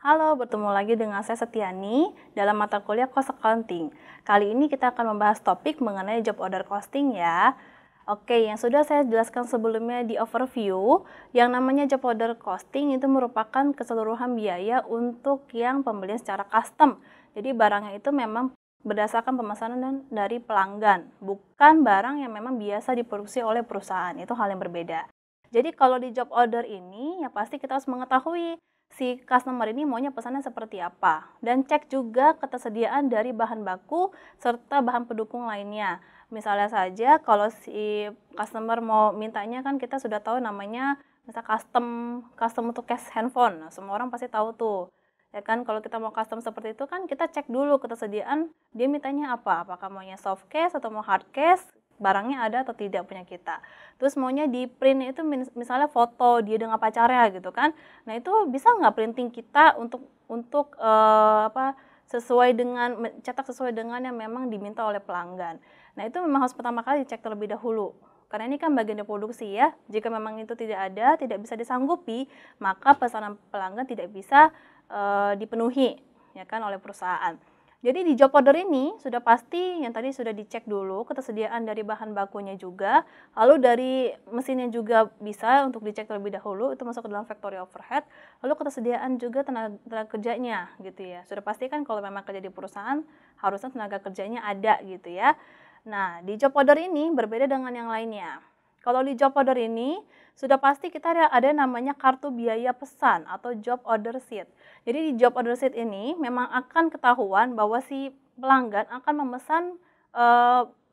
Halo, bertemu lagi dengan saya Setiani dalam mata kuliah Cost Accounting. Kali ini kita akan membahas topik mengenai job order costing ya. Oke, yang sudah saya jelaskan sebelumnya di overview, yang namanya job order costing itu merupakan keseluruhan biaya untuk yang pembelian secara custom. Jadi barangnya itu memang berdasarkan pemesanan dari pelanggan, bukan barang yang memang biasa diproduksi oleh perusahaan. Itu hal yang berbeda. Jadi kalau di job order ini, ya pasti kita harus mengetahui si customer ini maunya pesannya seperti apa, dan cek juga ketersediaan dari bahan baku serta bahan pendukung lainnya. Misalnya saja kalau si customer mau mintanya, kan kita sudah tahu namanya misal custom custom untuk case handphone. Nah, semua orang pasti tahu tuh. Ya kan, kalau kita mau custom seperti itu kan kita cek dulu ketersediaan dia mintanya apa, apakah maunya soft case atau mau hard case, barangnya ada atau tidak punya kita. Terus maunya di print itu misalnya foto dia dengan pacarnya gitu kan. Nah, itu bisa nggak printing kita untuk sesuai dengan cetak sesuai dengan yang memang diminta oleh pelanggan. Nah, itu memang harus pertama kali dicek terlebih dahulu. Karena ini kan bagian dari produksi ya. Jika memang itu tidak ada, tidak bisa disanggupi, maka pesanan pelanggan tidak bisa dipenuhi ya kan oleh perusahaan. Jadi di job order ini sudah pasti yang tadi sudah dicek dulu ketersediaan dari bahan bakunya juga, lalu dari mesinnya juga bisa untuk dicek terlebih dahulu, itu masuk ke dalam factory overhead, lalu ketersediaan juga tenaga kerjanya gitu ya. Sudah pasti kan kalau memang kerja di perusahaan harusnya tenaga kerjanya ada gitu ya. Nah, di job order ini berbeda dengan yang lainnya. Kalau di job order ini sudah pasti kita ada namanya kartu biaya pesan atau job order sheet. Jadi di job order sheet ini memang akan ketahuan bahwa si pelanggan akan memesan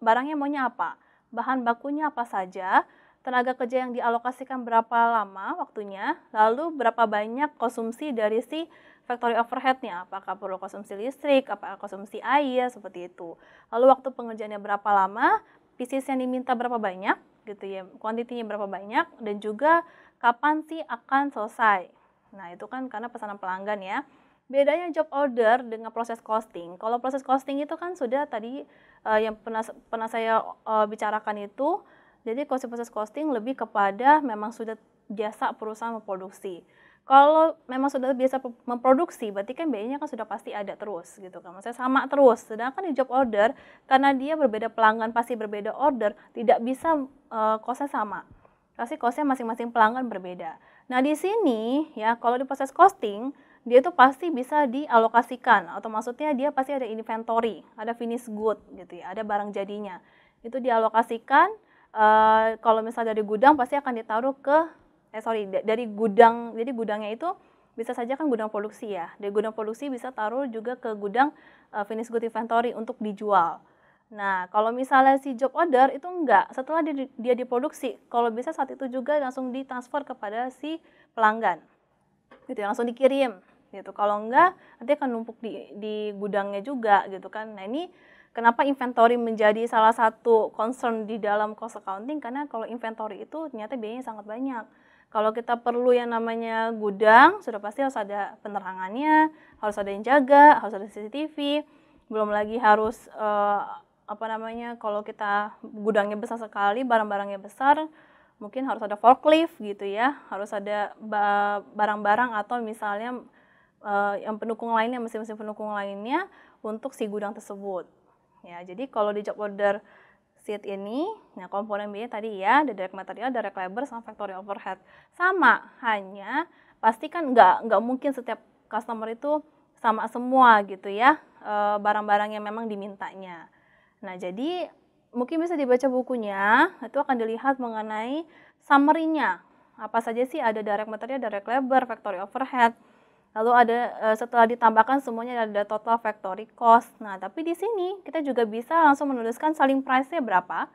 barangnya maunya apa, bahan bakunya apa saja, tenaga kerja yang dialokasikan berapa lama waktunya, lalu berapa banyak konsumsi dari si factory overhead-nya, apakah perlu konsumsi listrik, apakah konsumsi air, seperti itu. Lalu waktu pengerjaannya berapa lama, pieces yang diminta berapa banyak, gitu ya, kuantitinya berapa banyak, dan juga kapan sih akan selesai. Nah, itu kan karena pesanan pelanggan ya. Bedanya job order dengan proses costing. Kalau proses costing itu kan sudah tadi yang pernah saya bicarakan itu. Jadi proses costing lebih kepada memang sudah biasa perusahaan memproduksi. Kalau memang sudah biasa memproduksi, berarti kan biayanya kan sudah pasti ada terus gitu kan. Maksudnya sama terus. Sedangkan di job order, karena dia berbeda pelanggan, pasti berbeda order, tidak bisa cost-nya sama. Pasti cost-nya masing-masing pelanggan berbeda. Nah, di sini ya kalau di proses costing, dia itu pasti bisa dialokasikan, atau maksudnya dia pasti ada inventory, ada finished good gitu ya, ada barang jadinya. Itu dialokasikan, kalau misalnya dari gudang pasti akan ditaruh ke dari gudang. Jadi gudangnya itu bisa saja kan gudang produksi ya. Dari gudang produksi bisa taruh juga ke gudang finished good inventory untuk dijual. Nah, kalau misalnya si job order itu enggak, setelah dia diproduksi, kalau bisa saat itu juga langsung ditransfer kepada si pelanggan. Gitu ya, langsung dikirim gitu. Kalau enggak, nanti akan numpuk di gudangnya juga gitu kan. Nah, ini kenapa inventory menjadi salah satu concern di dalam cost accounting, karena kalau inventory itu ternyata biayanya sangat banyak. Kalau kita perlu yang namanya gudang, sudah pasti harus ada penerangannya, harus ada yang jaga, harus ada CCTV, belum lagi harus kalau kita gudangnya besar sekali, barang-barangnya besar, mungkin harus ada forklift gitu ya, harus ada barang-barang atau misalnya yang pendukung lainnya, mesin-mesin pendukung lainnya untuk si gudang tersebut. Ya, jadi kalau di job order sheet ini, nah komponen biaya tadi ya, ada direct material, direct labor, sama factory overhead. Sama, hanya pasti kan nggak mungkin setiap customer itu sama semua gitu ya, barang-barang yang memang dimintanya. Nah, jadi mungkin bisa dibaca bukunya, itu akan dilihat mengenai summary-nya. Apa saja sih ada direct material, direct labor, factory overhead. Lalu ada setelah ditambahkan semuanya ada total factory cost. Nah, tapi di sini kita juga bisa langsung menuliskan selling price-nya berapa,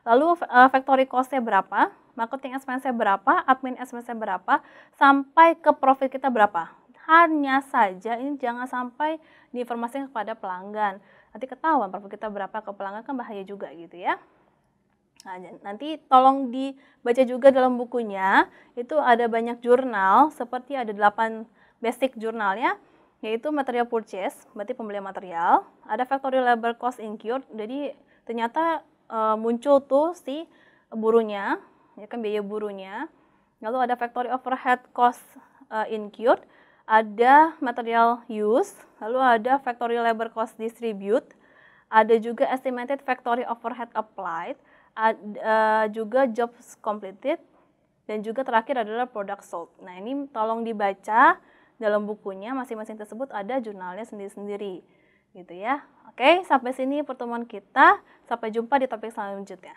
lalu factory cost-nya berapa, marketing expense-nya berapa, admin expense-nya berapa, sampai ke profit kita berapa. Hanya saja ini jangan sampai diinformasikan kepada pelanggan. Nanti ketahuan profit kita berapa ke pelanggan, kan bahaya juga gitu ya. Nah, nanti tolong dibaca juga dalam bukunya, itu ada banyak jurnal, seperti ada 8 basic jurnalnya, yaitu material purchase, berarti pembelian material, ada factory labor cost incurred, jadi ternyata muncul tuh si burunya, ya kan biaya burunya, lalu ada factory overhead cost incurred, ada material use, lalu ada factory labor cost distribute, ada juga estimated factory overhead applied, ada juga jobs completed, dan juga terakhir adalah product sold. Nah, ini tolong dibaca dalam bukunya, masing-masing tersebut ada jurnalnya sendiri-sendiri gitu ya. Oke, sampai sini pertemuan kita. Sampai jumpa di topik selanjutnya.